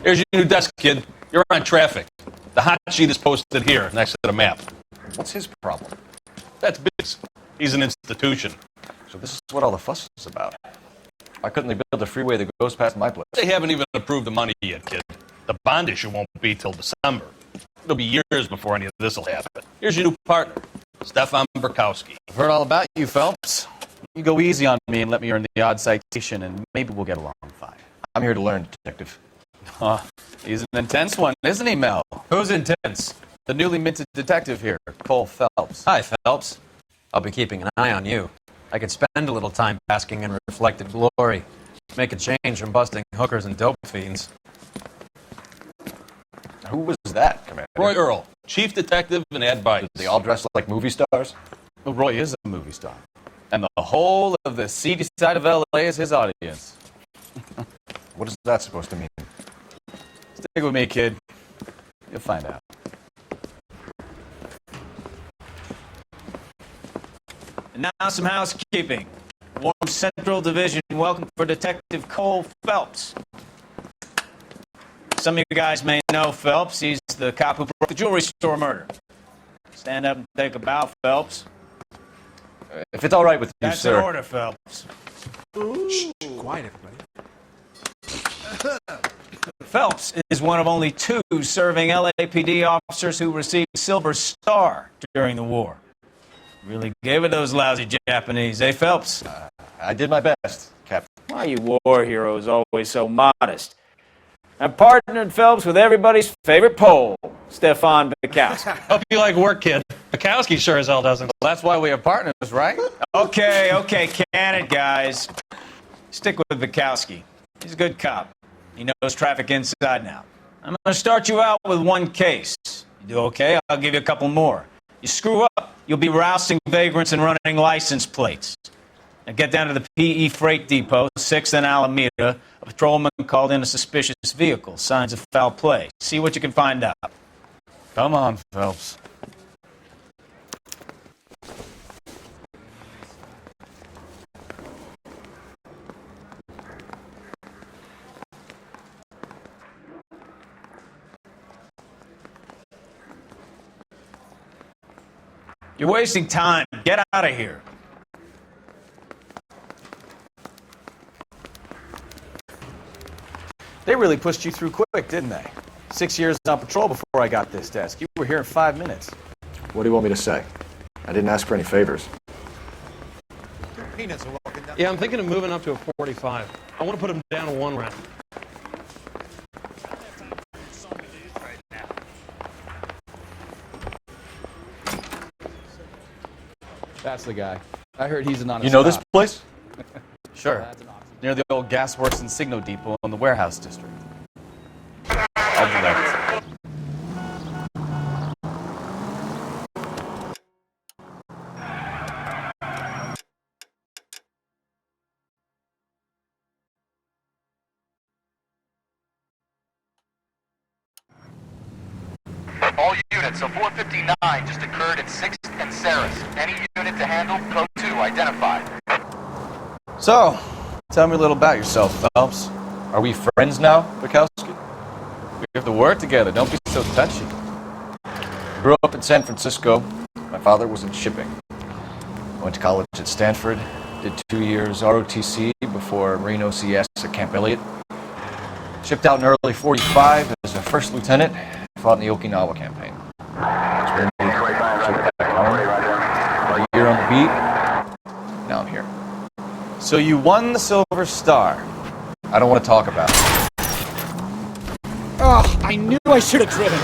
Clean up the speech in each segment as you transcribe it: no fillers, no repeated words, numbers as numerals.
Here's your new desk, kid. You're on traffic. The hot sheet is posted here, next to the map. What's his problem? That's Biggs. He's an institution. So this is what all the fuss is about. Why couldn't they build a freeway that goes past my place? They haven't even approved the money yet, kid. The bond issue won't be till December. It'll be years before any of this will happen. Here's your new partner, Stefan Burkowski. I've heard all about you, Phelps. You go easy on me and let me earn the odd citation, and maybe we'll get along fine. I'm here to learn, Detective. He's an intense one, isn't he, Mel? Who's intense? The newly minted detective here, Cole Phelps. Hi, Phelps. I'll be keeping an eye on you. I could spend a little time basking in reflected glory. Make a change from busting hookers and dope fiends. Who was that, Commander? Roy Earl, chief detective and ad vice. They all dress like movie stars? Well, Roy is a movie star. And the whole of the seedy side of L.A. is his audience. What is that supposed to mean? Stick with me, kid. You'll find out. And now some housekeeping. Warm Central Division, welcome for Detective Cole Phelps. Some of you guys may know Phelps. He's the cop who broke the jewelry store murder. Stand up and take a bow, Phelps. If it's all right with you, That's sir. an order, Phelps. Shh, quiet, everybody. Phelps is one of only 2 serving LAPD officers who received Silver Star during the war. Really gave it those lousy Japanese, eh, Phelps? I did my best, Captain. Why you war heroes always so modest? I partnered Phelps with everybody's favorite Pole, Stefan Burkowski. Hope you like work, kid. Bukowski sure as hell doesn't. Well, that's why we have partners, right? Okay, can it, guys. Stick with Burkowski. He's a good cop. He knows traffic inside now. I'm going to start you out with 1 case. You do okay, I'll give you a couple more. You screw up, you'll be rousting vagrants and running license plates. Now get down to the PE Freight Depot, 6th and Alameda. A patrolman called in a suspicious vehicle. Signs of foul play. See what you can find out. Come on, Phelps. You're wasting time. Get out of here. They really pushed you through quick, didn't they? 6 years on patrol before I got this desk. You were here in 5 minutes. What do you want me to say? I didn't ask for any favors. Yeah, I'm thinking of moving up to a 45. I want to put him down to 1 round. That's the guy. I heard he's an honest You know this cop. place? Sure. Near the old gasworks and signal depot in the warehouse district. I'll direct. All units, a 459 just occurred in 6th and Saris. Any unit to handle, code 2 identified. So, tell me a little about yourself, Phelps. Are we friends now, Bukowski? We have to work together. Don't be so touchy. Grew up in San Francisco. My father was in shipping. Went to college at Stanford. Did 2 years ROTC before Marine OCS at Camp Elliott. Shipped out in early 45 as a first lieutenant. Fought in the Okinawa campaign. Shipped back home. About a year on the beat. Now I'm here. So you won the Silver Star. I don't want to talk about it. Oh, I knew I should have driven it.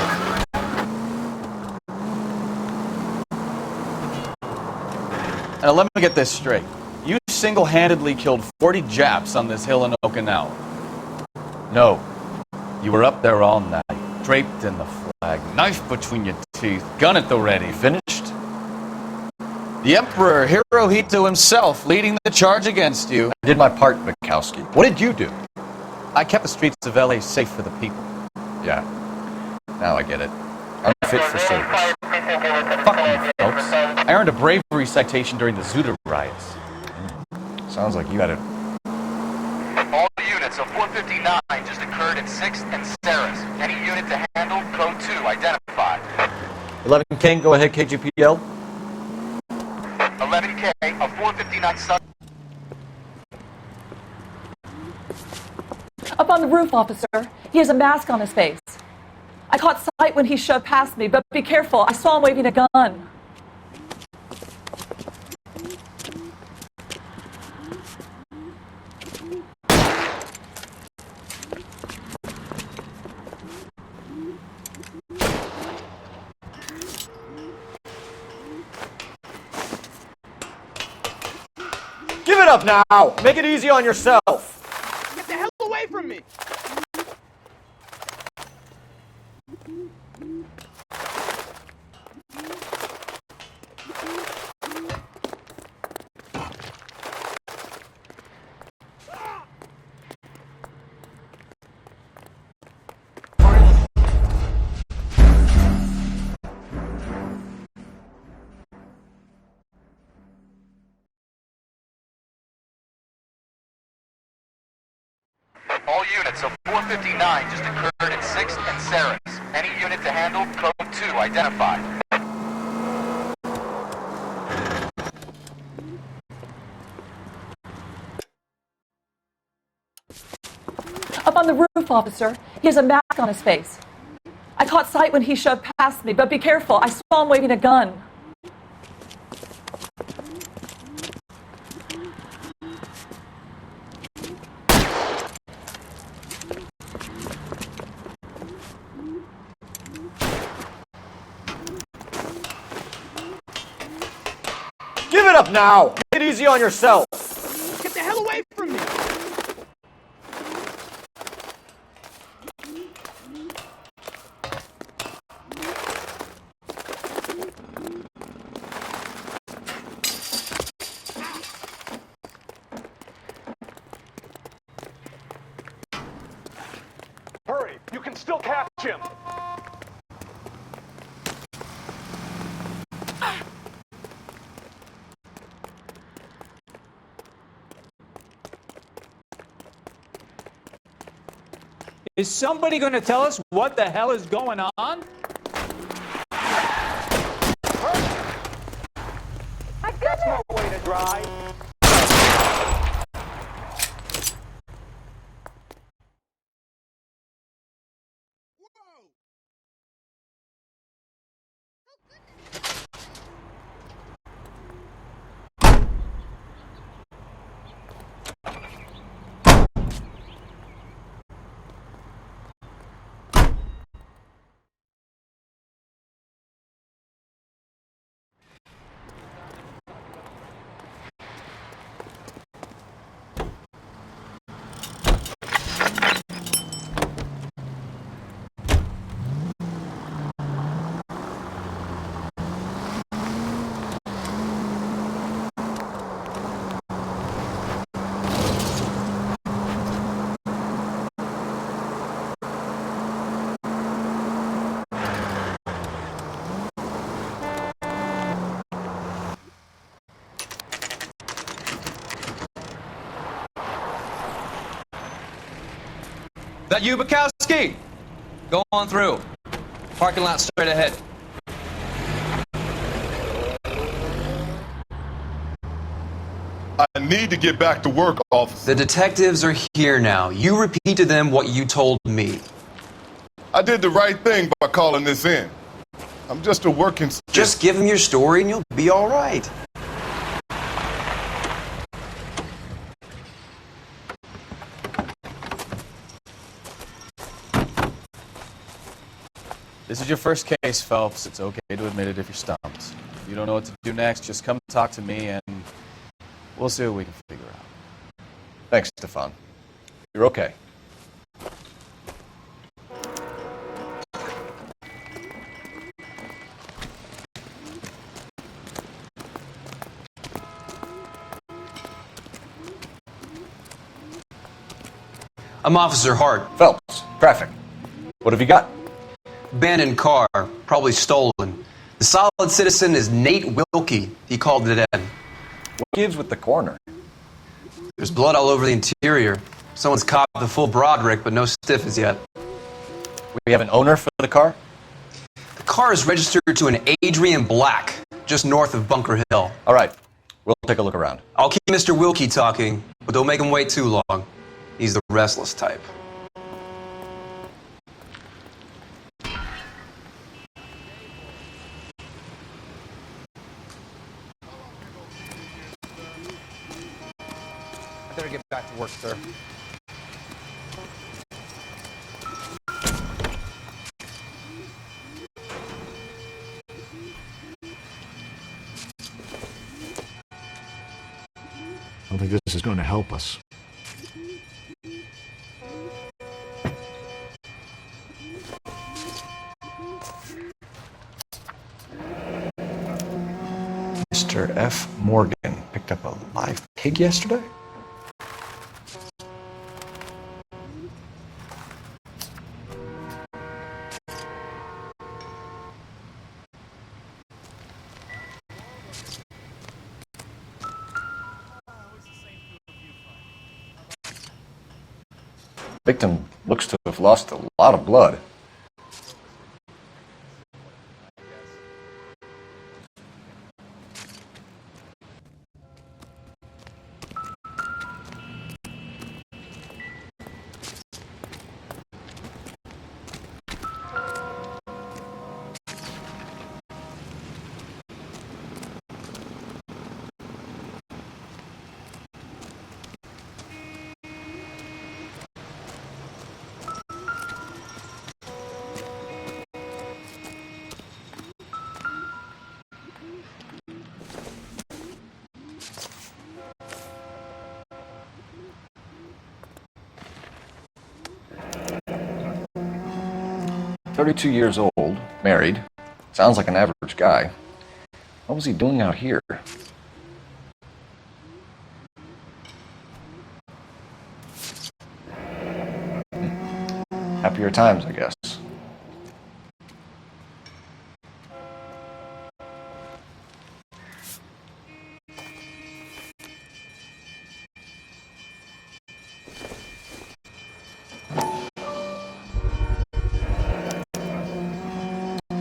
Now let me get this straight. You single-handedly killed 40 Japs on this hill in Okinawa. No. You were up there all night, draped in the flag, knife between your teeth, gun at the ready. Finished? The Emperor Hirohito himself leading the charge against you. I did my part, Bukowski. What did you do? I kept the streets of LA safe for the people. Yeah. Now I get it. Unfit for service. Fuck you, Phelps. I earned a bravery citation during the Zuda riots. Sounds like you had it. All units, a 459 just occurred occurred at 6th and Saris. Any unit to handle, code 2 identified. 11 King, go ahead, KGPL. 11K, a 459 sub. Up on the roof, officer. He has a mask on his face. I caught sight when he shoved past me, but be careful. I saw him waving a gun. Give it up now! Make it easy on yourself! Get the hell away from me! All units, a 459 just occurred at 6th and Saris. Any unit to handle, code 2 identified. Up on the roof, officer. He has a mask on his face. I caught sight when he shoved past me, but be careful. I saw him waving a gun. Give it up now! Make it easy on yourself! Get the hell away from me! Hurry! You can still catch him! Is somebody going to tell us what the hell is going on? That's no way to drive! That you, Bukowski? Go on through. Parking lot straight ahead. I need to get back to work, officer. The detectives are here now. You repeat to them what you told me. I did the right thing by calling this in. I'm just a working... Just give them your story and you'll be all right. This is your first case, Phelps. It's okay to admit it if you're stumped. If you don't know what to do next, just come talk to me and we'll see what we can figure out. Thanks, Stefan. You're okay. I'm Officer Hart. Phelps, traffic. What have you got? Abandoned car, probably stolen. The solid citizen is Nate Wilkie. He called it in. What gives with the coroner? There's blood all over the interior. Someone's copped the full Broderick, but no stiff as yet. We have an owner for the car? The car is registered to an Adrian Black, just north of Bunker Hill. All right, we'll take a look around. I'll keep Mr. Wilkie talking, but don't make him wait too long. He's the restless type. I better get back to work, sir. I don't think this is going to help us. Mr. F. Morgan picked up a live pig yesterday? Victim looks to have lost a lot of blood. "32 years old, married. Sounds like an average guy. What was he doing out here?" Happier times, I guess.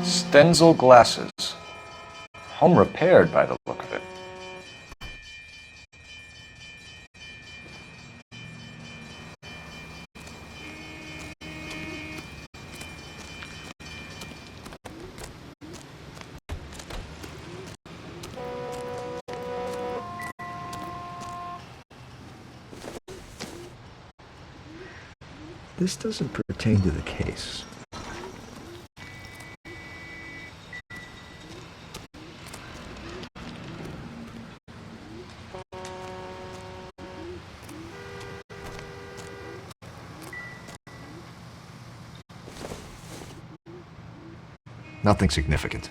Stenzel glasses. Home repaired by the look of it. This doesn't pertain to the case. Nothing significant.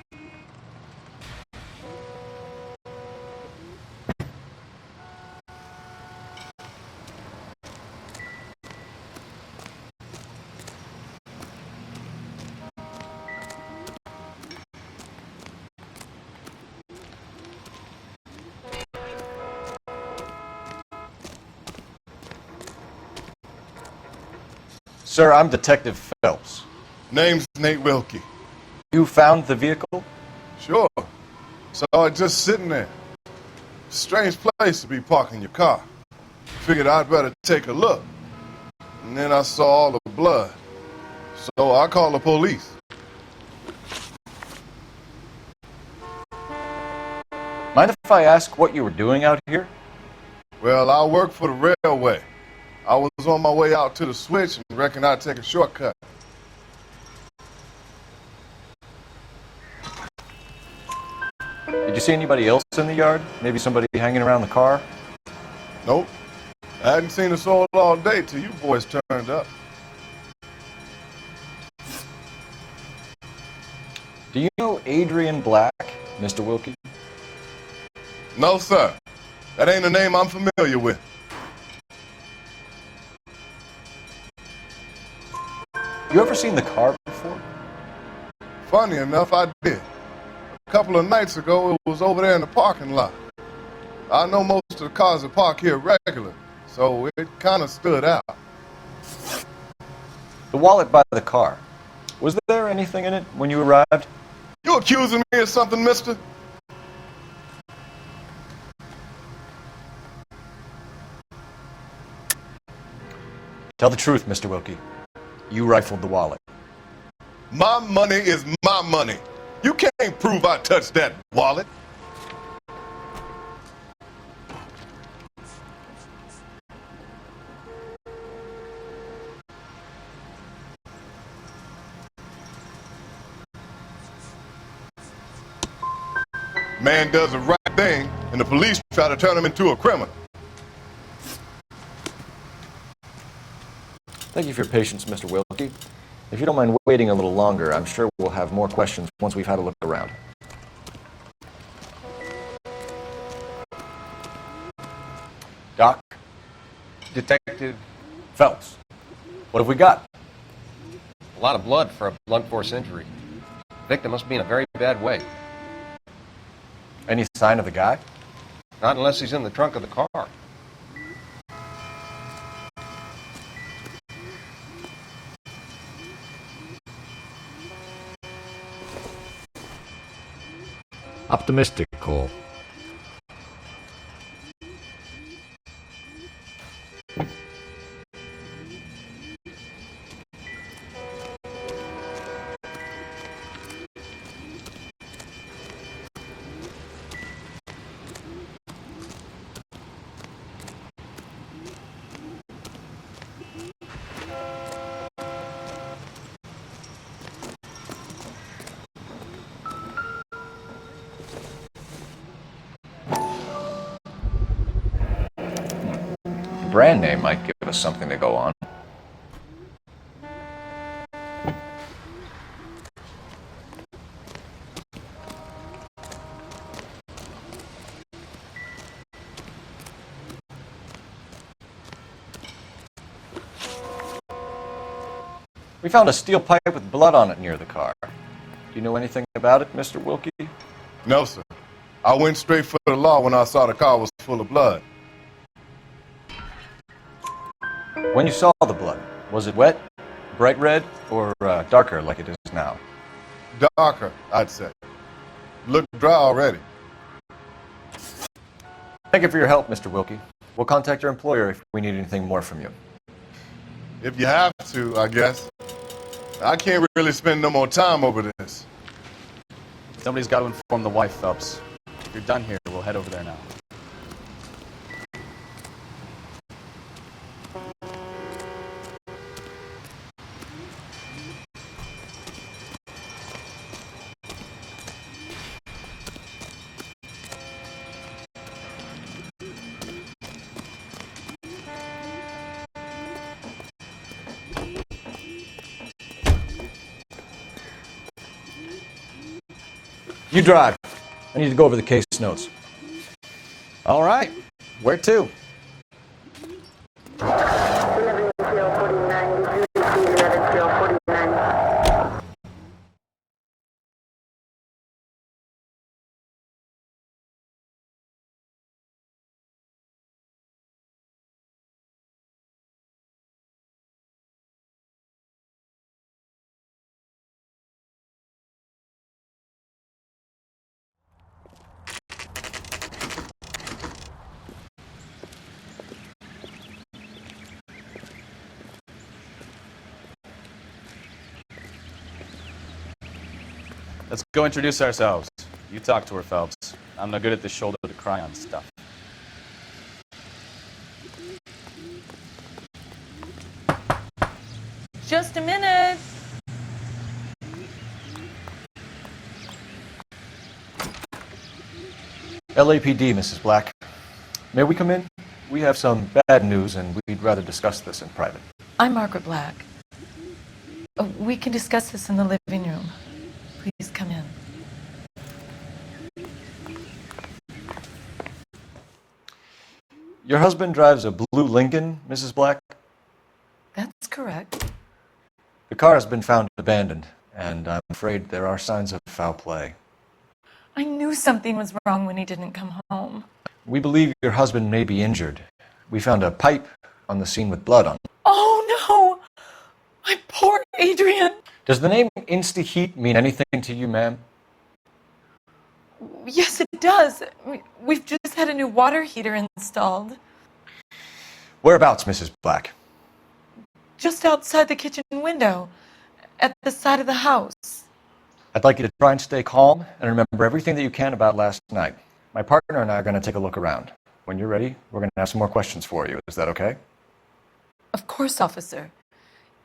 Sir, I'm Detective Phelps. Name's Nate Wilkie. You found the vehicle? Sure. Saw it just sitting there. Strange place to be parking your car. Figured I'd better take a look. And then I saw all the blood. So I called the police. Mind if I ask what you were doing out here? Well, I work for the railway. I was on my way out to the switch and reckoned I'd take a shortcut. Did you see anybody else in the yard? Maybe somebody hanging around the car? Nope. I hadn't seen a soul all day till you boys turned up. Do you know Adrian Black, Mr. Wilkie? No, sir. That ain't a name I'm familiar with. You ever seen the car before? Funny enough, I did. A couple of nights ago, it was over there in the parking lot. I know most of the cars that park here regular, so it kind of stood out. The wallet by the car. Was there anything in it when you arrived? You accusing me of something, mister? Tell the truth, Mr. Wilkie. You rifled the wallet. My money is my money. You can't prove I touched that wallet. Man does the right thing, and the police try to turn him into a criminal. Thank you for your patience, Mr. Wilkie. If you don't mind waiting a little longer, I'm sure we'll have more questions once we've had a look around. Doc? Detective, Phelps, what have we got? a lot of blood for a blunt force injury. Victim must be in a very bad way. Any sign of the guy? Not unless he's in the trunk of the car. Optimistic, Cole. Brand name might give us something to go on. We found a steel pipe with blood on it near the car. Do you know anything about it, Mr. Wilkie? No, sir. I went straight for the law when I saw the car was full of blood. When you saw the blood, was it wet, bright red, or darker like it is now? Darker, I'd say. Looked dry already. Thank you for your help, Mr. Wilkie. We'll contact your employer if we need anything more from you. If you have to, I guess. I can't really spend no more time over this. Somebody's got to inform the wife, Phelps. If you're done here, we'll head over there now. You drive. I need to go over the case notes. All right. Where to? Let's go introduce ourselves. You talk to her, Phelps. I'm no good at this shoulder to cry on stuff. Just a minute. LAPD, Mrs. Black. May we come in? We have some bad news and we'd rather discuss this in private. I'm Margaret Black. We can discuss this in the living room. Please come in. Your husband drives a blue Lincoln, Mrs. Black? That's correct. The car has been found abandoned, and I'm afraid there are signs of foul play. I knew something was wrong when he didn't come home. We believe your husband may be injured. We found a pipe on the scene with blood on it. Oh no! My poor Adrian! Does the name Insta-Heat mean anything to you, ma'am? Yes, it does. We've just had a new water heater installed. Whereabouts, Mrs. Black? Just outside the kitchen window, at the side of the house. I'd like you to try and stay calm and remember everything that you can about last night. My partner and I are going to take a look around. When you're ready, we're going to have some more questions for you. Is that okay? Of course, officer.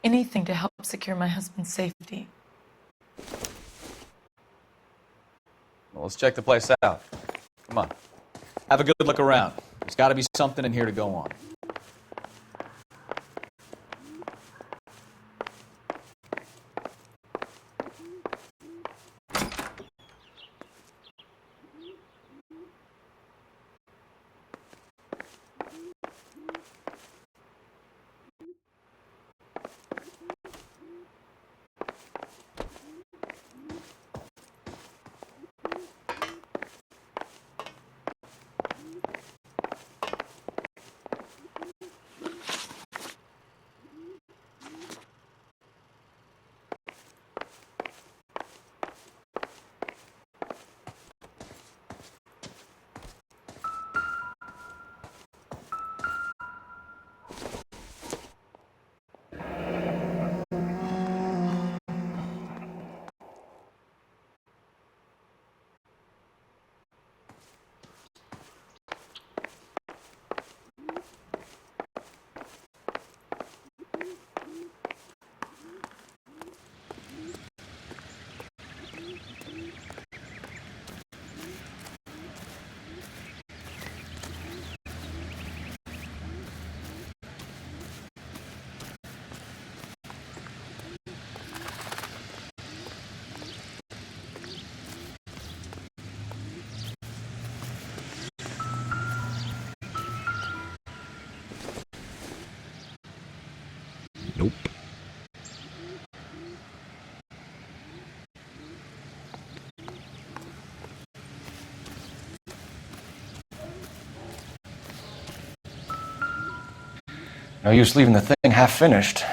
Anything to help secure my husband's safety. Well, let's check the place out. Come on. Have a good look around. There's got to be something in here to go on. Nope. No use leaving the thing half finished.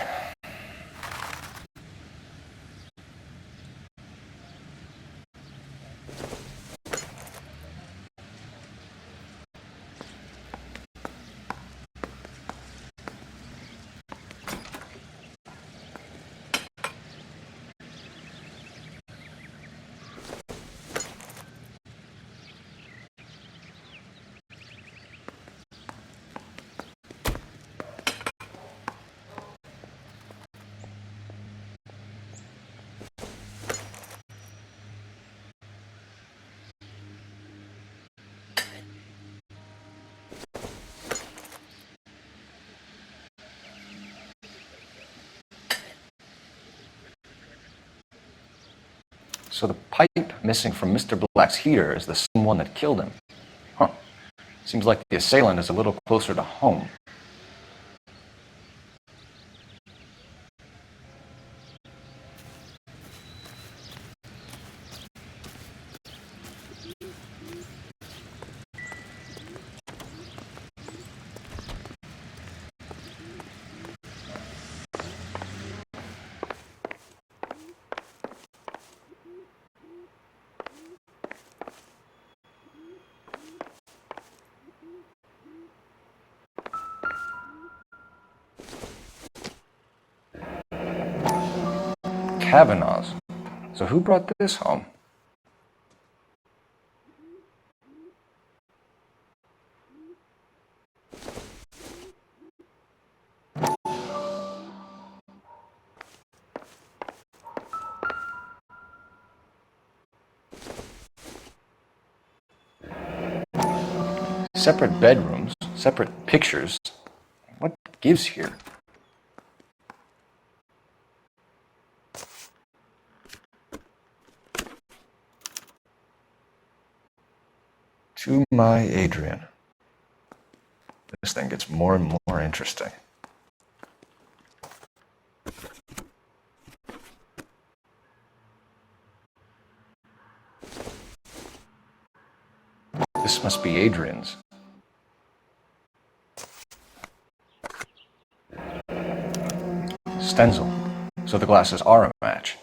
So the pipe missing from Mr. Black's heater is the same one that killed him. Huh. Seems like the assailant is a little closer to home. Kavanaugh's. So who brought this home? Separate bedrooms, separate pictures. What gives here? To my Adrian. This thing gets more and more interesting. This must be Adrian's. Stenzel, so the glasses are a match.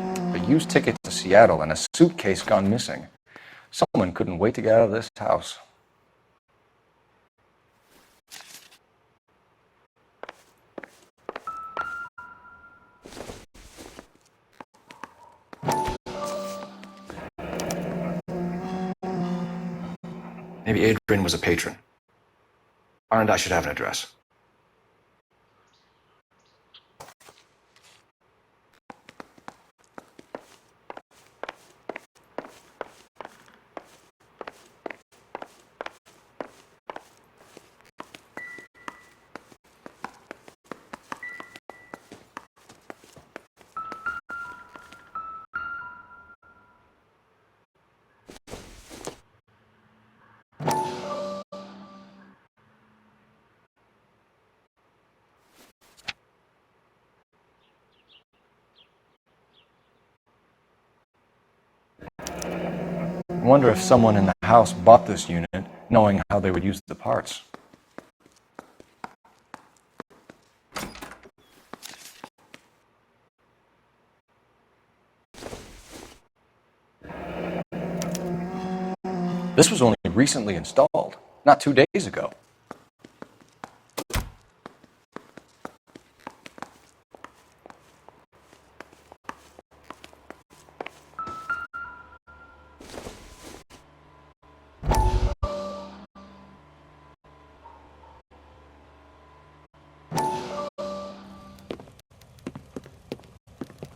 A used ticket to Seattle and a suitcase gone missing. Someone couldn't wait to get out of this house. Maybe Adrian was a patron. R and I should have an address. I wonder if someone in the house bought this unit knowing how they would use the parts. This was only recently installed, not 2 days ago.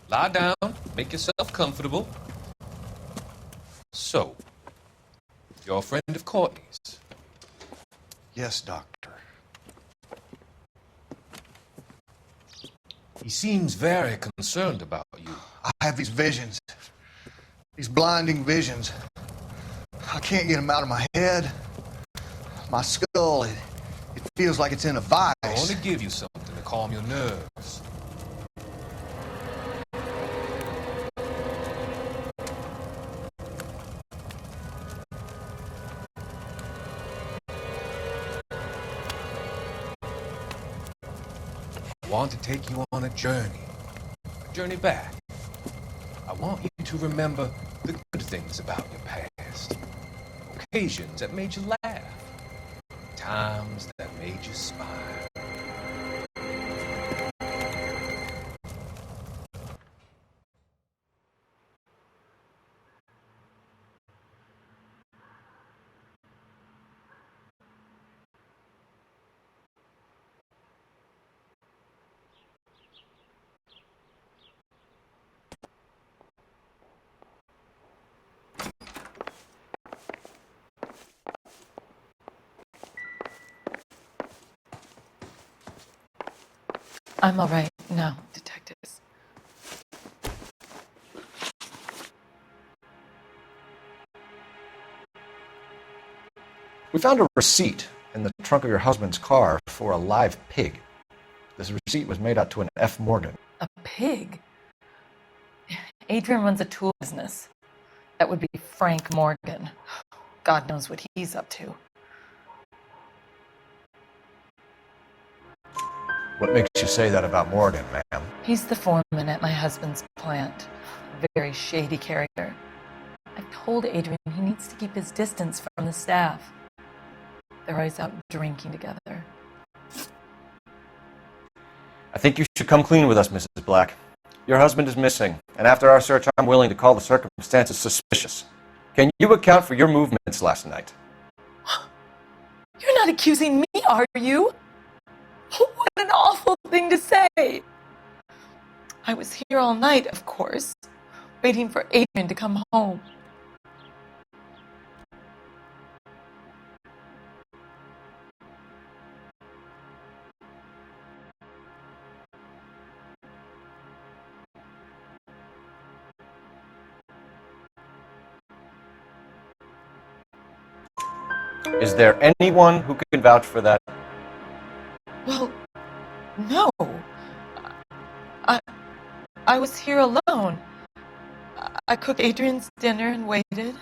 Lie down, make yourself comfortable. So, you're a friend of Courtney's? Yes, Doctor. He seems very concerned about you. I have these visions. These blinding visions. I can't get them out of my head. My skull, it feels like it's in a vice. I want to give you something to calm your nerves. I want to take you on a journey back. I want you to remember the good things about your past, occasions that made you laugh, times that made you smile. I'm all right now, detectives. We found a receipt in the trunk of your husband's car for a live pig. This receipt was made out to an F. Morgan. A pig? Adrian runs a tool business. That would be Frank Morgan. God knows what he's up to. What makes you say that about Morgan, ma'am? He's the foreman at my husband's plant. A very shady character. I've told Adrian he needs to keep his distance from the staff. They're always out drinking together. I think you should come clean with us, Mrs. Black. Your husband is missing, and after our search, I'm willing to call the circumstances suspicious. Can you account for your movements last night? You're not accusing me, are you? What an awful thing to say. I was here all night, of course, waiting for Adrian to come home. Is there anyone who can vouch for that? Well, No. I was here alone. I cooked Adrian's dinner and waited,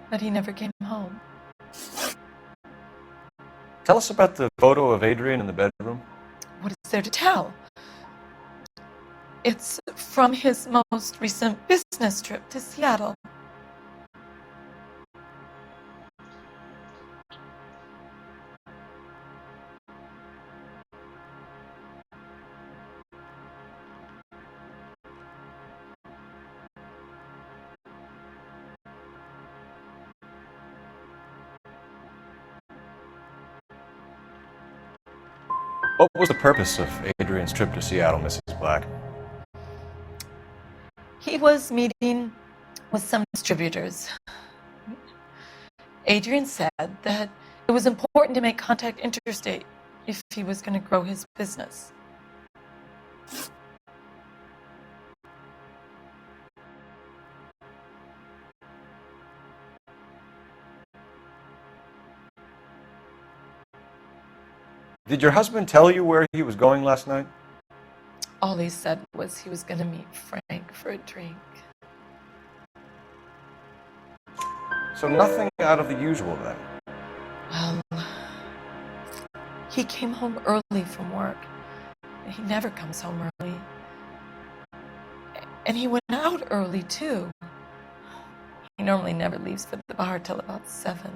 but he never came home. Tell us about the photo of Adrian in the bedroom. What is there to tell? It's from his most recent business trip to Seattle. What was the purpose of Adrian's trip to Seattle, Mrs. Black? He was meeting with some distributors. Adrian said that it was important to make contact interstate if he was going to grow his business. Did your husband tell you where he was going last night? All he said was he was going to meet Frank for a drink. So nothing out of the usual then? Well, he came home early from work. He never comes home early. And he went out early, too. He normally never leaves for the bar till about 7.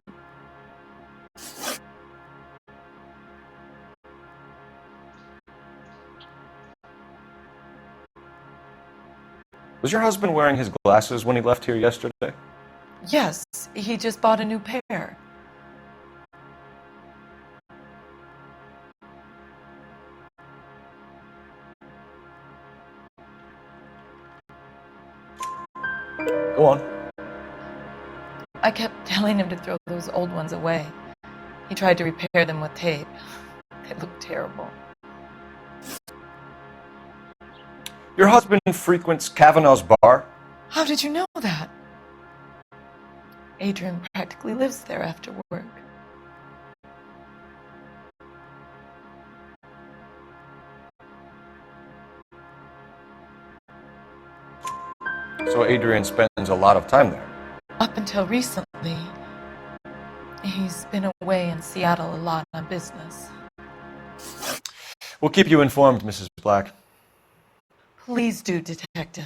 Was your husband wearing his glasses when he left here yesterday? Yes, he just bought a new pair. Go on. I kept telling him to throw those old ones away. He tried to repair them with tape. They looked terrible. Your husband frequents Kavanaugh's bar? How did you know that? Adrian practically lives there after work. So Adrian spends a lot of time there? Up until recently, he's been away in Seattle a lot on business. We'll keep you informed, Mrs. Black. Please do, Detective.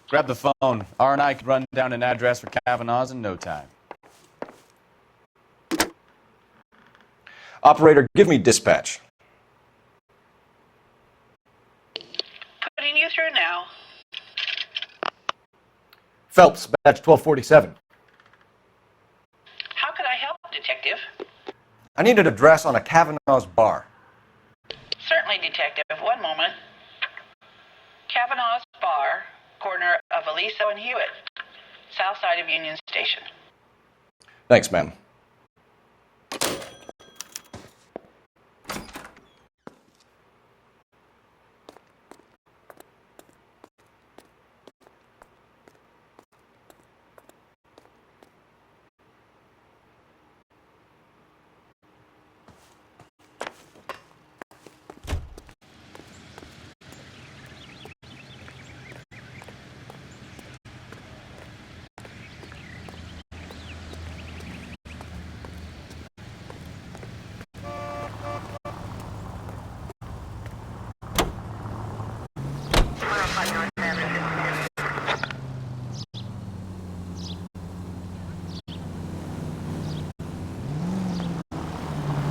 Grab the phone. R and I could run down an address for Kavanaugh's in no time. Operator, give me dispatch. Putting you through now. Phelps, badge 1247. How could I help, Detective? I need an address on a Kavanaugh's bar. Certainly, Detective. One moment. Kavanaugh's Bar, corner of Aliso and Hewitt, south side of Union Station. Thanks, ma'am.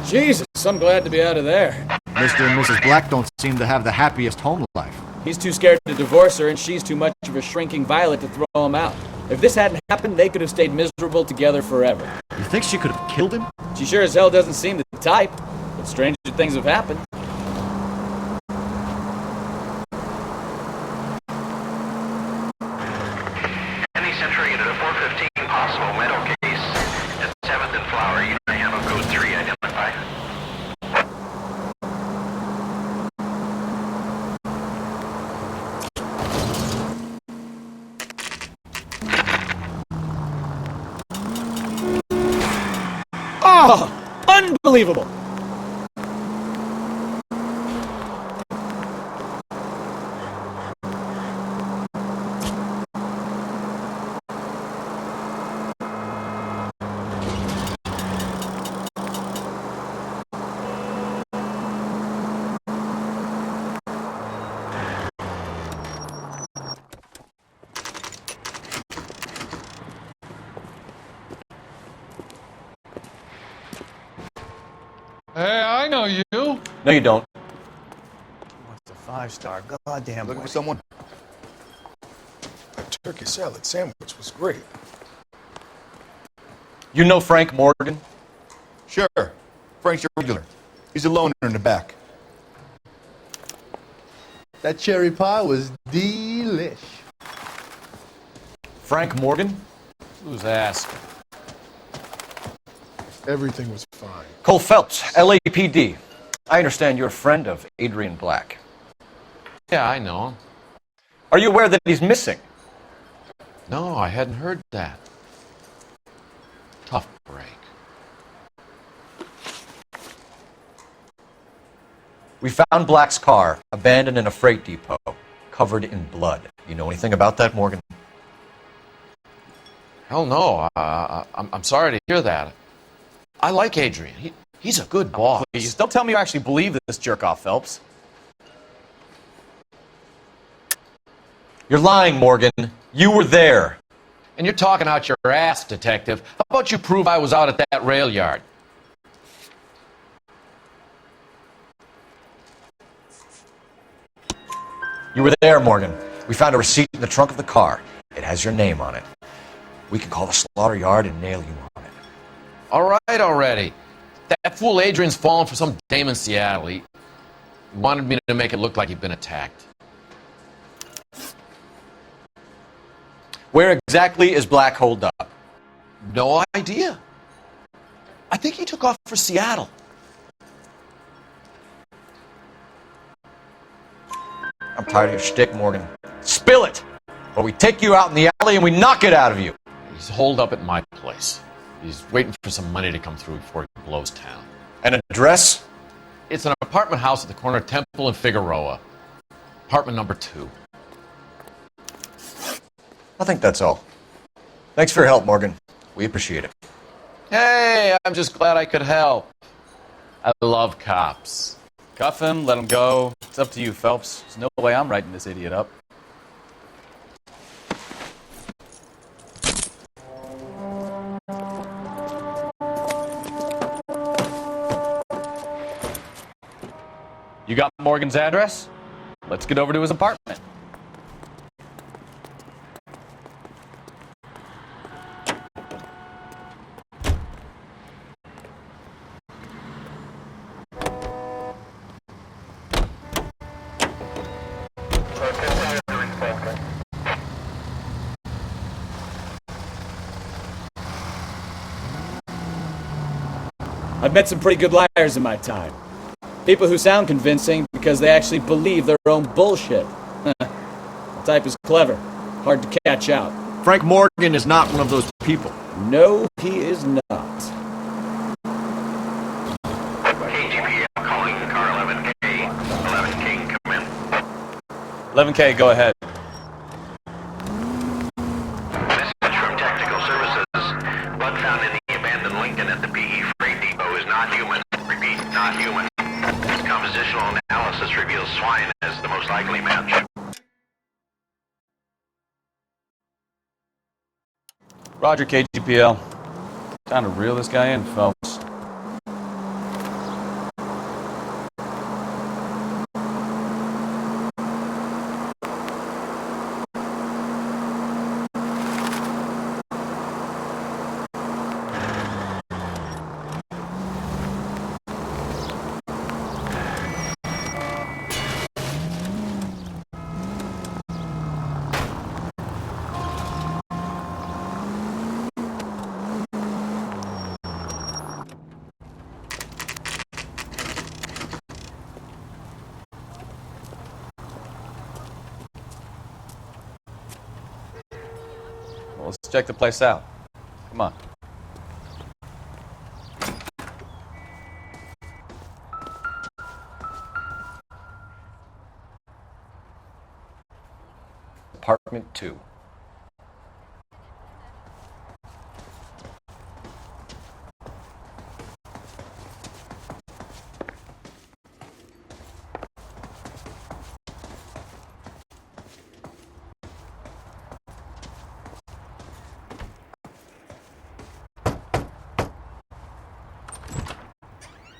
Jesus, I'm glad to be out of there. Mr. and Mrs. Black don't seem to have the happiest home life. He's too scared to divorce her, and she's too much of a shrinking violet to throw him out. If this hadn't happened, they could have stayed miserable together forever. You think she could have killed him? She sure as hell doesn't seem the type, but stranger things have happened. Any Century unit of 415 possible metal case at 7th and Flower. You may have a code 3 identified. Oh, unbelievable. Hey, I know you. No, you don't. What's a 5-star? Goddamn. Looking for someone? That turkey salad sandwich was great. You know Frank Morgan? Sure. Frank's your regular. He's a loner in the back. That cherry pie was delish. Frank Morgan? Who's asking? Everything was fine. Cole Phelps, LAPD. I understand you're a friend of Adrian Black. Yeah, I know him. Are you aware that he's missing? No, I hadn't heard that. Tough break. We found Black's car, abandoned in a freight depot, covered in blood. You know anything about that, Morgan? Hell no. I'm sorry to hear that. I like Adrian. He's a good boss. Please, don't tell me you actually believe this jerk-off, Phelps. You're lying, Morgan. You were there. And you're talking out your ass, detective. How about you prove I was out at that rail yard? You were there, Morgan. We found a receipt in the trunk of the car. It has your name on it. We can call the slaughter yard and nail you on it. All right already. That fool Adrian's fallen for some dame in Seattle. He wanted me to make it look like he'd been attacked. Where exactly is Black holed up? No idea. I think he took off for Seattle. I'm tired of your shtick, Morgan. Spill it! Or we take you out in the alley and we knock it out of you. He's holed up at my place. He's waiting for some money to come through before he blows town. An address? It's an apartment house at the corner of Temple and Figueroa. Apartment number 2. I think that's all. Thanks for your help, Morgan. We appreciate it. Hey, I'm just glad I could help. I love cops. Cuff him, let him go. It's up to you, Phelps. There's no way I'm writing this idiot up. You got Morgan's address? Let's get over to his apartment. I've met some pretty good liars in my time. People who sound convincing because they actually believe their own bullshit. The type is clever, hard to catch out. Frank Morgan is not one of those people. No, he is not. KGP, I'm calling car 11K. 11K, come in. 11K, go ahead. Message from Technical Services. Blood found in the abandoned Lincoln at the PE freight depot is not human. Repeat, not human. Compositional analysis reveals swine as the most likely match. Roger, KGPL. Time to reel this guy in, Phelps. Well, let's check the place out. Come on. Apartment 2.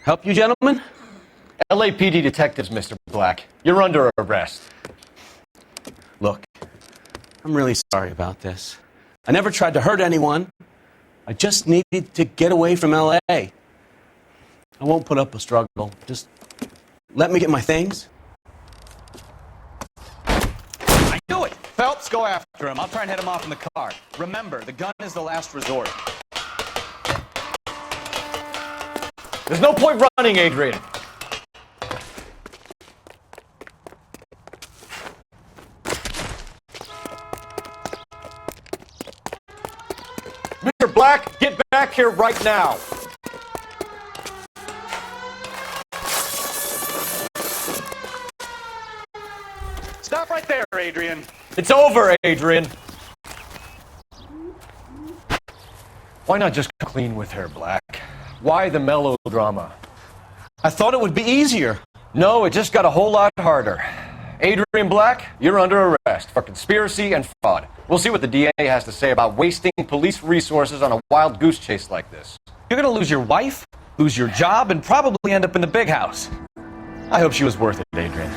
Help you, gentlemen? LAPD detectives, Mr. Black. You're under arrest. Look, I'm really sorry about this. I never tried to hurt anyone. I just needed to get away from LA. I won't put up a struggle. Just let me get my things. I knew it! Phelps, go after him. I'll try and head him off in the car. Remember, the gun is the last resort. There's no point running, Adrian. Mr. Black, get back here right now. Stop right there, Adrian. It's over, Adrian. Why not just come clean with her, Black? Why the melodrama? I thought it would be easier. No, it just got a whole lot harder. Adrian Black, you're under arrest for conspiracy and fraud. We'll see what the DA has to say about wasting police resources on a wild goose chase like this. You're gonna lose your wife, lose your job, and probably end up in the big house. I hope she was worth it, Adrian.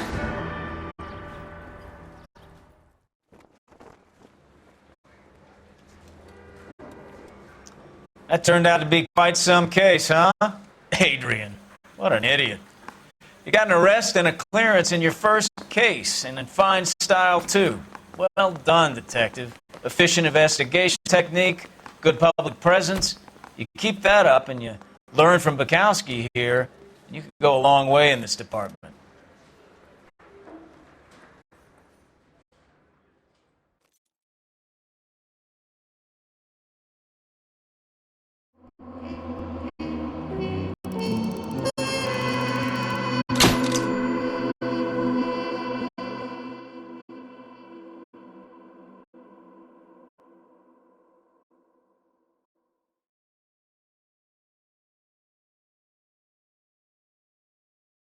That turned out to be quite some case, huh? Adrian, what an idiot. You got an arrest and a clearance in your first case, and in fine style, too. Well done, detective. Efficient investigation technique, good public presence. You keep that up and you learn from Bukowski here, you could go a long way in this department.